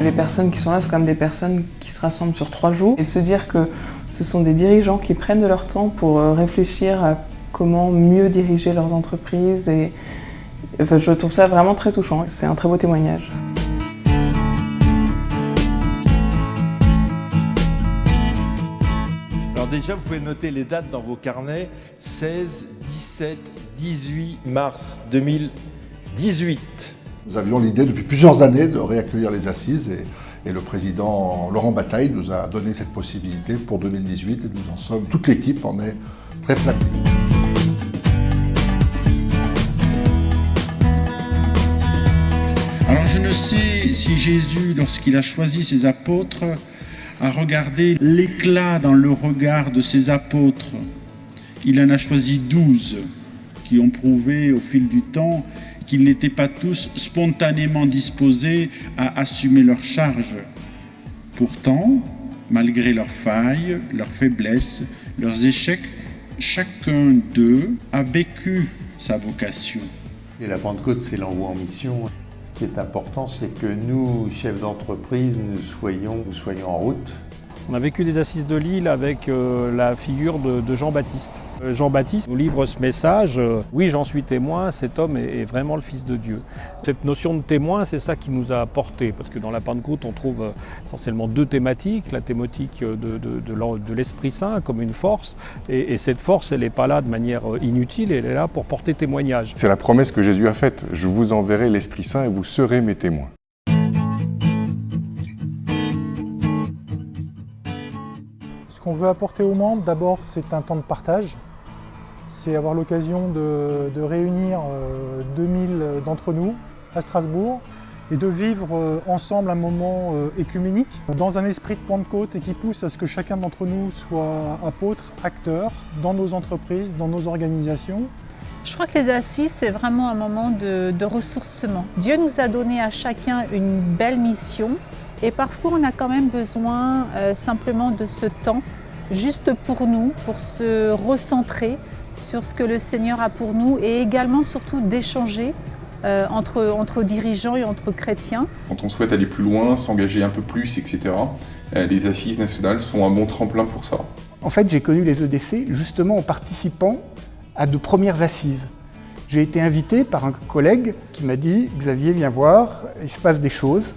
Les personnes qui sont là, c'est quand même des personnes qui se rassemblent sur 3 jours. Et se dire que ce sont des dirigeants qui prennent de leur temps pour réfléchir à comment mieux diriger leurs entreprises. Et enfin, je trouve ça vraiment très touchant. C'est un très beau témoignage. Alors déjà, vous pouvez noter les dates dans vos carnets. 16, 17, 18 mars 2018. Nous avions l'idée depuis plusieurs années de réaccueillir les assises et le président Laurent Bataille nous a donné cette possibilité pour 2018 et nous en sommes, toute l'équipe en est très flattée. Alors je ne sais si Jésus, lorsqu'il a choisi ses apôtres, a regardé l'éclat dans le regard de ses apôtres. Il en a choisi 12 qui ont prouvé au fil du temps qu'ils n'étaient pas tous spontanément disposés à assumer leur charge. Pourtant, malgré leurs failles, leurs faiblesses, leurs échecs, chacun d'eux a vécu sa vocation. Et la Pentecôte, c'est l'envoi en mission. Ce qui est important, c'est que nous, chefs d'entreprise, nous soyons en route. On a vécu des assises de Lille avec la figure de Jean-Baptiste. Jean-Baptiste nous livre ce message, oui j'en suis témoin, cet homme est vraiment le Fils de Dieu. Cette notion de témoin, c'est ça qui nous a porté, parce que dans la Pentecôte, on trouve essentiellement 2 thématiques, la thématique de l'Esprit Saint comme une force, et cette force, elle n'est pas là de manière inutile, elle est là pour porter témoignage. C'est la promesse que Jésus a faite, je vous enverrai l'Esprit Saint et vous serez mes témoins. Ce qu'on veut apporter aux membres, d'abord, c'est un temps de partage. C'est avoir l'occasion de réunir 2000 d'entre nous à Strasbourg et de vivre ensemble un moment écuménique dans un esprit de Pentecôte et qui pousse à ce que chacun d'entre nous soit apôtre, acteur dans nos entreprises, dans nos organisations. Je crois que les assises, c'est vraiment un moment de ressourcement. Dieu nous a donné à chacun une belle mission et parfois on a quand même besoin simplement de ce temps juste pour nous, pour se recentrer sur ce que le Seigneur a pour nous et également surtout d'échanger entre dirigeants et entre chrétiens. Quand on souhaite aller plus loin, s'engager un peu plus, etc., les assises nationales sont un bon tremplin pour ça. En fait, j'ai connu les EDC justement en participant à de premières assises. J'ai été invité par un collègue qui m'a dit « Xavier, viens voir, il se passe des choses ».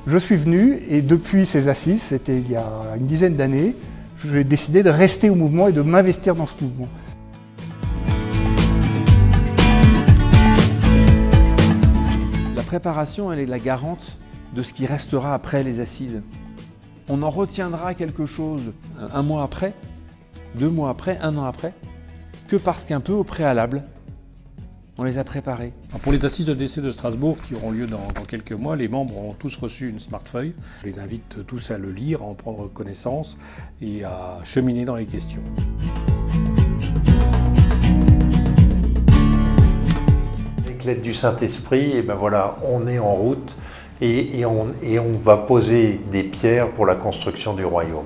Je suis venu et depuis ces assises, c'était il y a une dizaine d'années, j'ai décidé de rester au mouvement et de m'investir dans ce mouvement. La préparation, elle est la garante de ce qui restera après les assises. On en retiendra quelque chose 1 mois après, 2 mois après, 1 an après, que parce qu'un peu au préalable, on les a préparés. Alors pour les assises de EDC de Strasbourg qui auront lieu dans quelques mois, les membres ont tous reçu une smartfeuille. Je les invite tous à le lire, à en prendre connaissance et à cheminer dans les questions. Avec l'aide du Saint-Esprit, et ben voilà, on est en route et on va poser des pierres pour la construction du royaume.